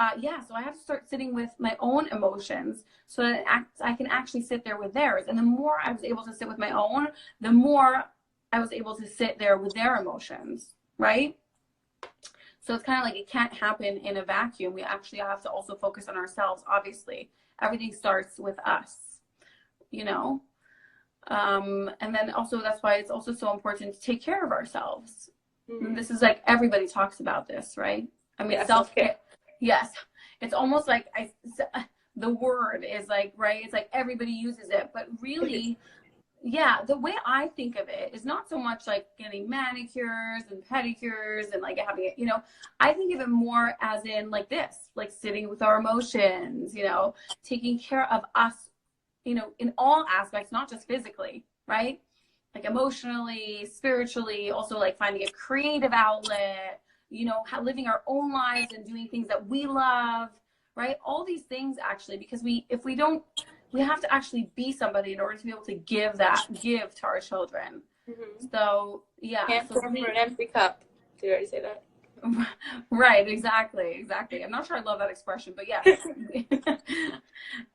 so I have to start sitting with my own emotions so that I can actually sit there with theirs. And the more I was able to sit with my own, the more I was able to sit there with their emotions, right? So it's kind of like it can't happen in a vacuum. We actually have to also focus on ourselves, obviously. Everything starts with us, and then also that's why it's also so important to take care of ourselves. Mm-hmm. This is like, everybody talks about this, right? Yes, self-care. Yes. It's almost like the word is like, right? It's like everybody uses it, but really, yeah, the way I think of it is not so much like getting manicures and pedicures and like having it, I think of it more as in like this, like sitting with our emotions, taking care of us, in all aspects, not just physically, right? Like emotionally, spiritually, also like finding a creative outlet, living our own lives and doing things that we love, right? All these things actually, because if we don't, we have to actually be somebody in order to be able to give to our children. Mm-hmm. So, yeah. Can't pour from an empty cup. Did you already say that? Right, exactly. I'm not sure I love that expression, but yes.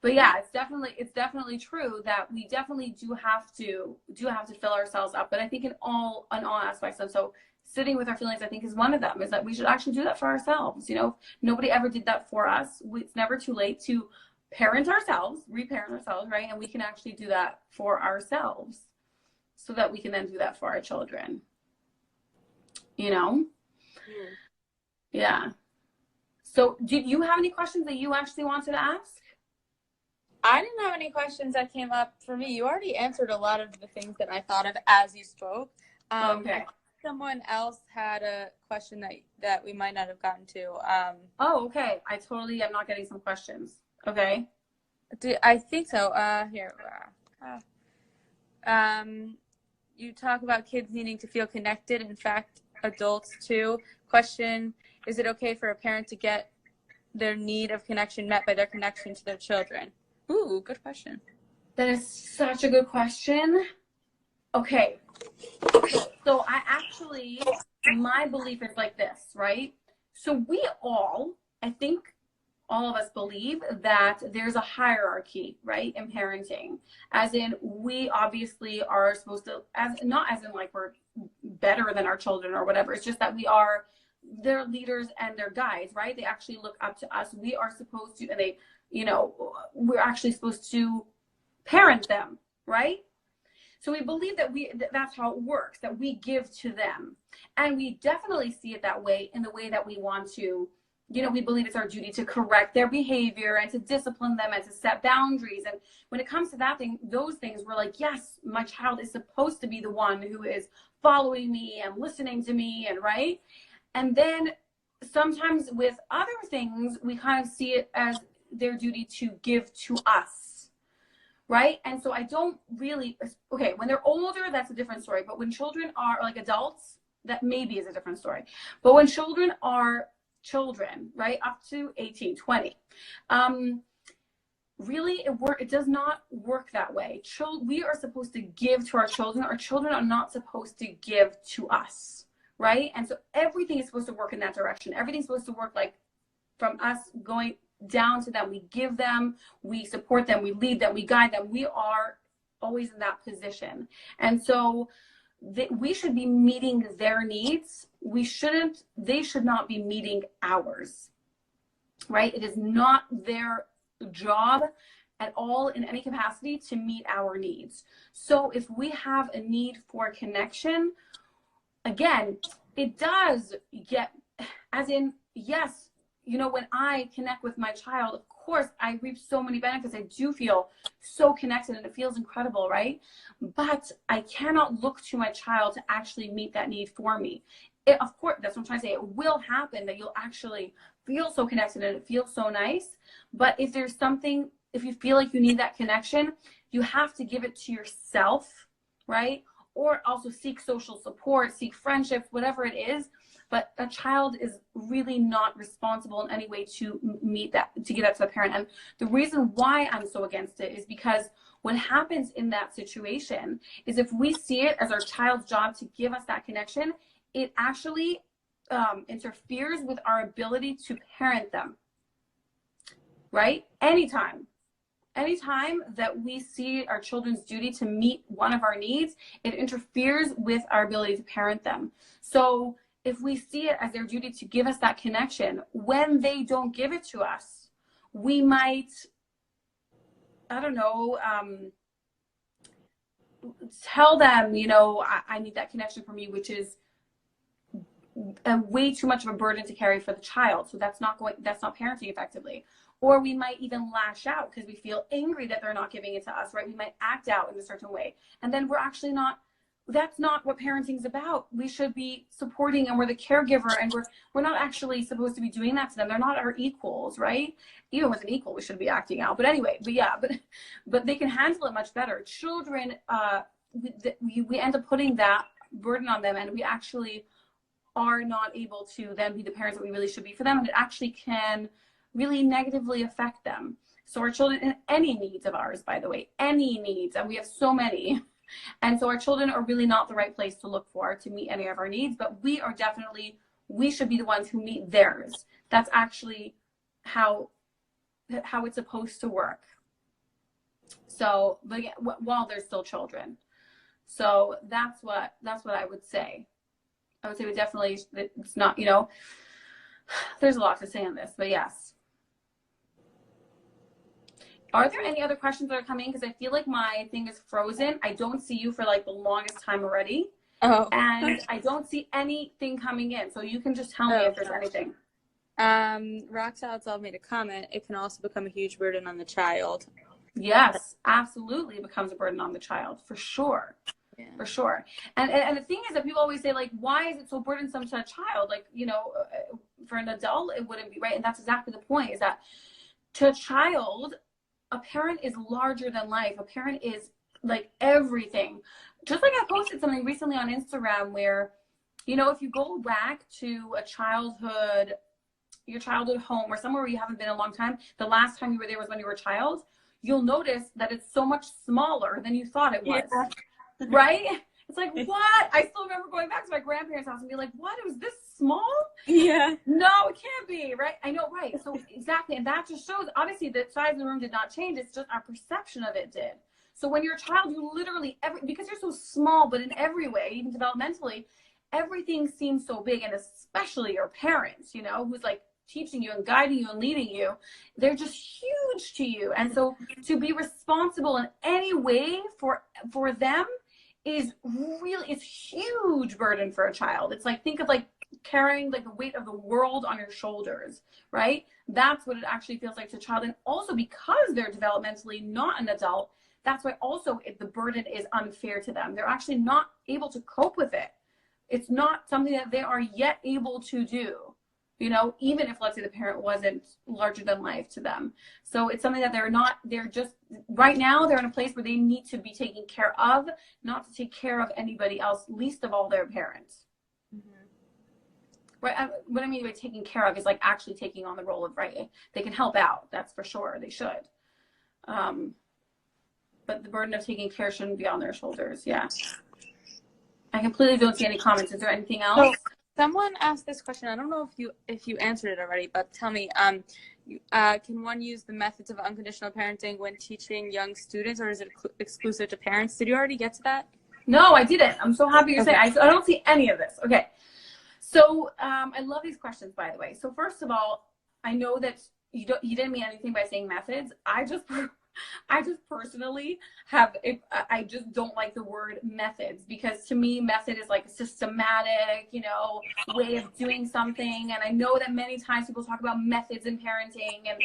But yeah, it's definitely true that we definitely do have to fill ourselves up. But I think in all aspects. And so sitting with our feelings, I think, is one of them, is that we should actually do that for ourselves. Nobody ever did that for us. It's never too late to reparent ourselves, right? And we can actually do that for ourselves so that we can then do that for our children, Yeah. So did you have any questions that you actually wanted to ask? I didn't have any questions that came up for me. You already answered a lot of the things that I thought of as you spoke. Okay. Someone else had a question that we might not have gotten to. Okay. I totally am not getting some questions. Okay. I think so. Here. You talk about kids needing to feel connected. In fact, adults too. Question: is it okay for a parent to get their need of connection met by their connection to their children? Ooh, good question. That is such a good question. Okay. So my belief is like this, right? So we all, I think, all of us believe that there's a hierarchy, right, in parenting. As in, we obviously are supposed to, as not as in like we're better than our children or whatever. It's just that we are their leaders and their guides, right? They actually look up to us. We are supposed to, and they, you know, we're actually supposed to parent them, right? So we believe that that's how it works, that we give to them. And we definitely see it that way in the way that we want to, you know, we believe it's our duty to correct their behavior and to discipline them and to set boundaries. And when it comes to that thing, those things, we're like, yes, my child is supposed to be the one who is following me and listening to me, and right? And then sometimes with other things, we kind of see it as their duty to give to us, right? And so I don't really, okay, when they're older, that's a different story. But when children are like adults, that maybe is a different story. But when children are children, right, up to 18, 20, really it does not work that way. We are supposed to give to our children. Our children are not supposed to give to us, right? And so everything is supposed to work in that direction. Everything's supposed to work like from us going down to them. We give them, we support them, we lead them, we guide them. We are always in that position. And so we should be meeting their needs. They should not be meeting ours, right? It is not their job at all in any capacity to meet our needs. So if we have a need for connection, again, it does get, as in, yes, you know, when I connect with my child, of course, I reap so many benefits. I do feel so connected and it feels incredible, right? But I cannot look to my child to actually meet that need for me. Of course, that's what I'm trying to say. It will happen that you'll actually feel so connected and it feels so nice. But if there's something, if you feel like you need that connection, you have to give it to yourself, right? Or also seek social support, seek friendships, whatever it is. But a child is really not responsible in any way to meet that, to give that to the parent. And the reason why I'm so against it is because what happens in that situation is if we see it as our child's job to give us that connection, it actually interferes with our ability to parent them, right? Anytime that we see our children's duty to meet one of our needs, it interferes with our ability to parent them. So if we see it as their duty to give us that connection, when they don't give it to us, we might, I don't know, tell them, you know, I need that connection from you, which is way too much of a burden to carry for the child. So that's not parenting effectively. Or we might even lash out because we feel angry that they're not giving it to us, right? We might act out in a certain way. And then we're actually not, that's not what parenting is about. We should be supporting, and we're the caregiver, and we're not actually supposed to be doing that to them. They're not our equals, right? Even with an equal, we should be acting out. But anyway, but they can handle it much better. Children, we end up putting that burden on them, and we actually are not able to then be the parents that we really should be for them. And it actually can really negatively affect them. So our children, and any needs of ours, by the way, any needs, and we have so many. And so our children are really not the right place to look for to meet any of our needs, but we should be the ones who meet theirs. That's actually how it's supposed to work. So, but again, while they're still children. So that's what I would say. I would say we definitely, it's not, you know, there's a lot to say on this, but yes. Are there any other questions that are coming? Because I feel like my thing is frozen. I don't see you for like the longest time already. Oh. And I don't see anything coming in. So you can just tell me if there's anything. Rock Salad Solve made a comment. It can also become a huge burden on the child. Yes, absolutely. It becomes a burden on the child, for sure. Yeah. For sure. And the thing is that people always say, like, why is it so burdensome to a child? Like, you know, for an adult, it wouldn't be, right? And that's exactly the point, is that to a child, a parent is larger than life. A parent is like everything. Just like I posted something recently on Instagram where, you know, if you go back to your childhood home or somewhere where you haven't been in a long time, the last time you were there was when you were a child, you'll notice that it's so much smaller than you thought it was. Yeah. Right? It's like, what? I still remember going back to my grandparents' house and be like, what? It was this small? Yeah. No, it can't be, right? I know, right. So exactly. And that just shows, obviously, the size of the room did not change. It's just our perception of it did. So when you're a child, you literally, because you're so small, but in every way, even developmentally, everything seems so big. And especially your parents, you know, who's like teaching you and guiding you and leading you, they're just huge to you. And so to be responsible in any way for them is really, it's huge burden for a child. It's like, think of like carrying like the weight of the world on your shoulders, right? That's what it actually feels like to a child. And also because they're developmentally not an adult, that's why also the burden is unfair to them. They're actually not able to cope with it. It's not something that they are yet able to do, you know, even if, let's say, the parent wasn't larger than life to them. So it's something that they're just, right now, they're in a place where they need to be taken care of, not to take care of anybody else, least of all their parents. Mm-hmm. Right. What I mean by taking care of is like actually taking on the role of, right, they can help out. That's for sure. They should. But the burden of taking care shouldn't be on their shoulders. Yeah. I completely don't see any comments. Is there anything else? So someone asked this question. I don't know if you answered it already, but tell me, can one use the methods of unconditional parenting when teaching young students, or is it exclusive to parents? Did you already get to that? No, I didn't. I'm so happy you're saying. I don't see any of this. Okay. So I love these questions, by the way. So first of all, I know that you didn't mean anything by saying methods. I just personally I just don't like the word methods, because to me, method is like a systematic, you know, way of doing something. And I know that many times people talk about methods in parenting, and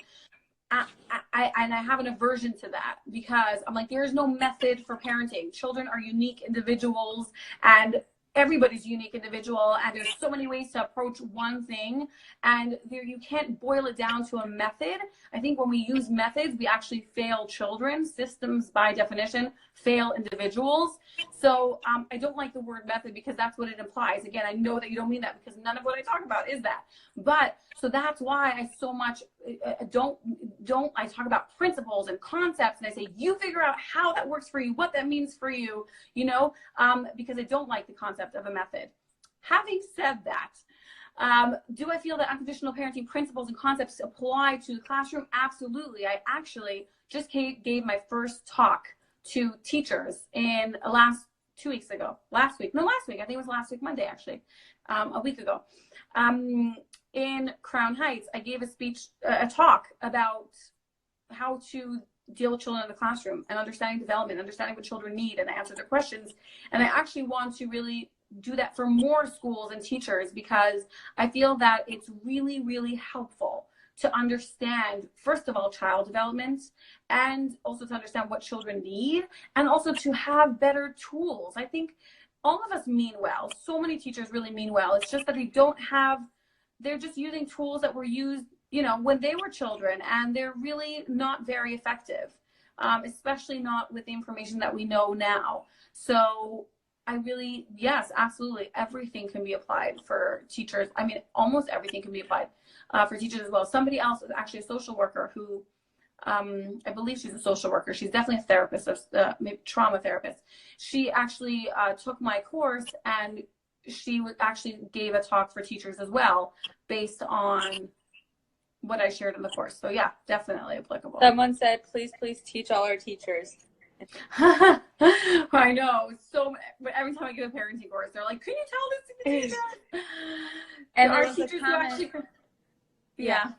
I have an aversion to that, because I'm like, there is no method for parenting. Children are unique individuals, and everybody's a unique individual, and there's so many ways to approach one thing, and you can't boil it down to a method. I think when we use methods, we actually fail children. Systems, by definition, fail individuals. So I don't like the word method, because that's what it implies. Again, I know that you don't mean that, because none of what I talk about is that. But so that's why I so much I talk about principles and concepts, and I say, you figure out how that works for you, what that means for you, you know, because I don't like the concept of a method. Having said that, do I feel that unconditional parenting principles and concepts apply to the classroom? Absolutely. I actually just gave my first talk to teachers in last week, I think it was last week, Monday, actually, a week ago. In Crown Heights, I gave a talk about how to deal with children in the classroom and understanding development, understanding what children need, and answer their questions. And I actually want to really do that for more schools and teachers, because I feel that it's really, really helpful to understand, first of all, child development, and also to understand what children need, and also to have better tools. I think all of us mean well. So many teachers really mean well. It's just that they're just using tools that were used, you know, when they were children, and they're really not very effective, especially not with the information that we know now. So yes, absolutely, everything can be applied for teachers. I mean, almost everything can be applied for teachers as well. Somebody else is actually a social worker who, I believe she's a social worker. She's definitely a therapist, maybe trauma therapist. She actually took my course, and she actually gave a talk for teachers as well, based on what I shared in the course. So yeah, definitely applicable. Someone said, please teach all our teachers. I know. But every time I give a parenting course, they're like, can you tell this to the teachers? And our teachers who actually, yeah.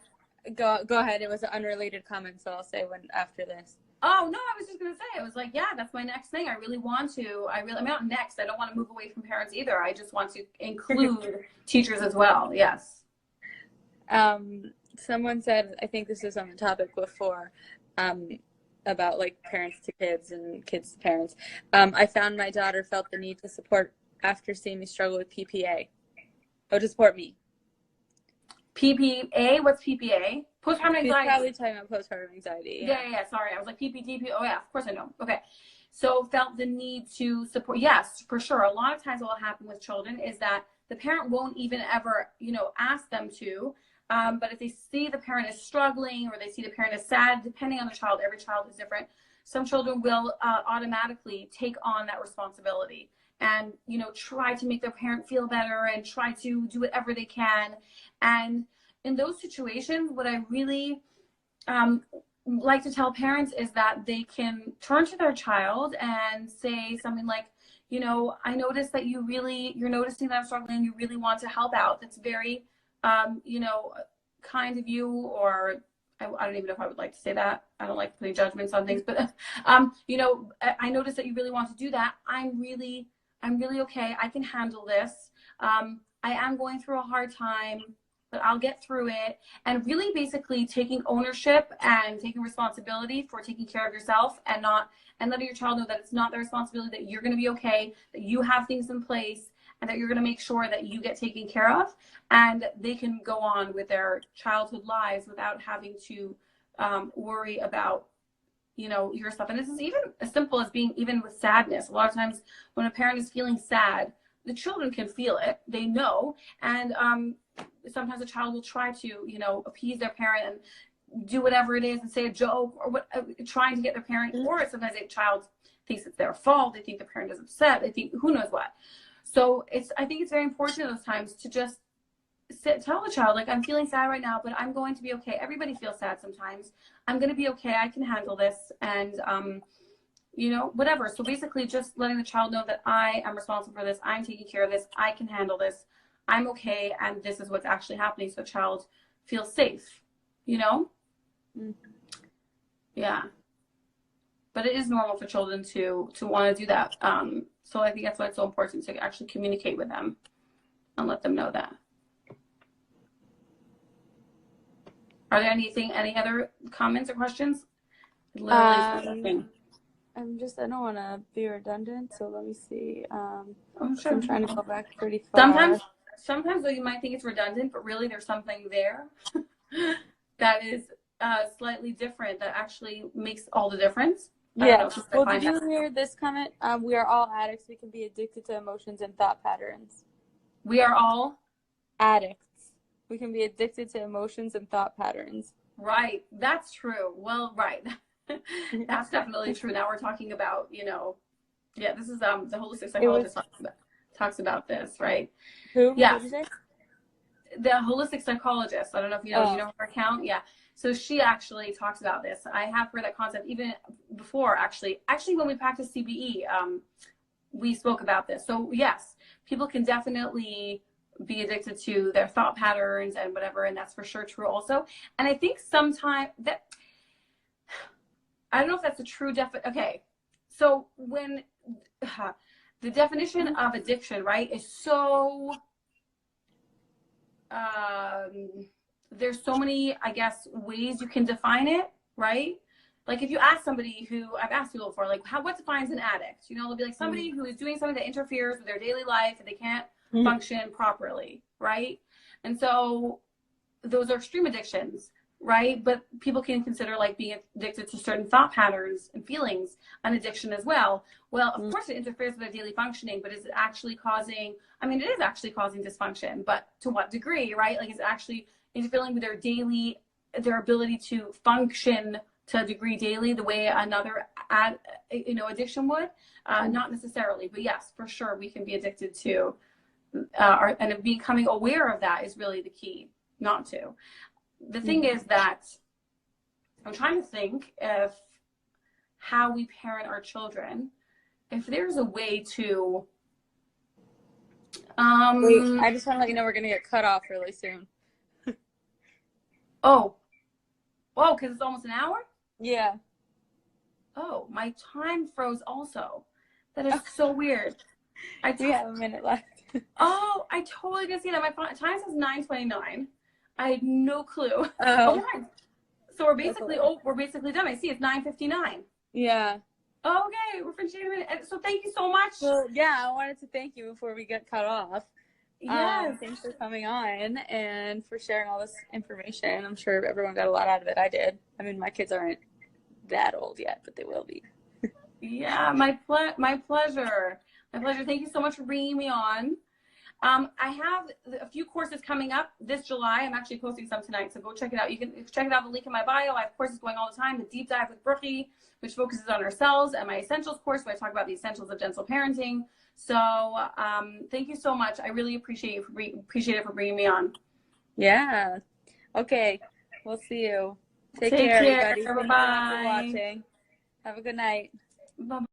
Go ahead. It was an unrelated comment, so I'll say when after this. Oh, no, I was just going to say, I was like, yeah, that's my next thing. I mean, not next. I don't want to move away from parents either. I just want to include teachers as well. Yes. Someone said, I think this is on the topic before, about like parents to kids and kids to parents. I found my daughter felt the need to support after seeing me struggle with PPA. Oh, to support me. PPA? What's PPA? Postpartum anxiety. She's probably talking about postpartum anxiety. Yeah. Sorry. I was like, PPDP. Oh, yeah. Of course I know. Okay. So felt the need to support. Yes, for sure. A lot of times what will happen with children is that the parent won't even ever, you know, ask them to. But if they see the parent is struggling, or they see the parent is sad, depending on the child, every child is different. Some children will automatically take on that responsibility. and, you know, try to make their parent feel better and try to do whatever they can. And in those situations, what I really like to tell parents is that they can turn to their child and say something like, you know, I noticed that you're noticing that I'm struggling. You really want to help out. That's very, you know, kind of you. Or I don't even know if I would like to say that. I don't like putting judgments on things, but, you know, I noticed that you really want to do that. I'm really okay. I can handle this. I am going through a hard time, but I'll get through it. And really basically taking ownership and taking responsibility for taking care of yourself, and letting your child know that it's not their responsibility, that you're going to be okay, that you have things in place, and that you're going to make sure that you get taken care of, and they can go on with their childhood lives without having to worry about, you know, your stuff. And this is even as simple as being, even with sadness. A lot of times when a parent is feeling sad, the children can feel it. They know. And sometimes a child will try to, you know, appease their parent and do whatever it is and say a joke, or trying to get their parent, or sometimes a child thinks it's their fault. They think the parent is upset. They think who knows what. So I think it's very important at those times to just tell the child, like, I'm feeling sad right now, but I'm going to be okay. Everybody feels sad sometimes. I'm going to be okay. I can handle this. And, you know, whatever. So basically just letting the child know that I am responsible for this. I'm taking care of this. I can handle this. I'm okay. And this is what's actually happening. So the child feels safe, you know? Mm-hmm. Yeah. But it is normal for children to want to do that. So I think that's why it's so important to actually communicate with them and let them know that. Are there any other comments or questions? I don't want to be redundant, so let me see. Sure. I'm trying to go back pretty far. Sometimes though, you might think it's redundant, but really there's something there that is slightly different that actually makes all the difference. Yeah. Well, did you hear this comment? We are all addicts. We can be addicted to emotions and thought patterns. We are all addicts. We can be addicted to emotions and thought patterns. Right. That's true. Well, right. That's definitely true. Now we're talking about, you know, yeah, this is the holistic psychologist talks about this, right? Who? Yeah. What did you say? The holistic psychologist. I don't know if you know, you know her account? Yeah. So she actually talks about this. I have heard that concept even before, actually when we practiced CBE, we spoke about this. So yes, people can definitely be addicted to their thought patterns and whatever, and that's for sure true also. And I think sometimes that, I don't know if that's a true okay, so when the definition of addiction, right, is so there's so many, I guess, ways you can define it, right? Like if you ask somebody, who I've asked people before, like, what defines an addict? You know, they'll be like somebody who is doing something that interferes with their daily life and they can't function properly, right? And so those are extreme addictions, right? But people can consider like being addicted to certain thought patterns and feelings an addiction as well. Well, of course it interferes with their daily functioning, but is it actually causing, I mean, it is actually causing dysfunction, but to what degree, right? Like, it's actually interfering with their ability to function to a degree daily the way another addiction would? Not necessarily, but yes, for sure we can be addicted to and becoming aware of that is really the key, not to. The thing is that I'm trying to think of how we parent our children, if there's a way to wait, I just want to let you know we're going to get cut off really soon. Because it's almost an hour? Yeah. Oh, my time froze also. That is so weird. We have a minute left. Oh, I totally didn't see that. My time says 9:29. I had no clue. Oh. So we're basically done. I see it's 9:59. Yeah. Okay, we're finishing in a minute. So thank you so much. Well, yeah, I wanted to thank you before we get cut off. Yes. Thanks for coming on and for sharing all this information. I'm sure everyone got a lot out of it. I did. I mean, my kids aren't that old yet, but they will be. Yeah, my pleasure. My pleasure. Thank you so much for bringing me on. I have a few courses coming up this July. I'm actually posting some tonight, so go check it out. You can check it out, the link in my bio. I have courses going all the time. The Deep Dive with Brookie, which focuses on ourselves, and my Essentials course, where I talk about the essentials of gentle parenting. So thank you so much. I really appreciate it for bringing me on. Yeah. Okay. We'll see you. Take care, everybody. Bye-bye. Thanks for watching. Have a good night. Bye-bye.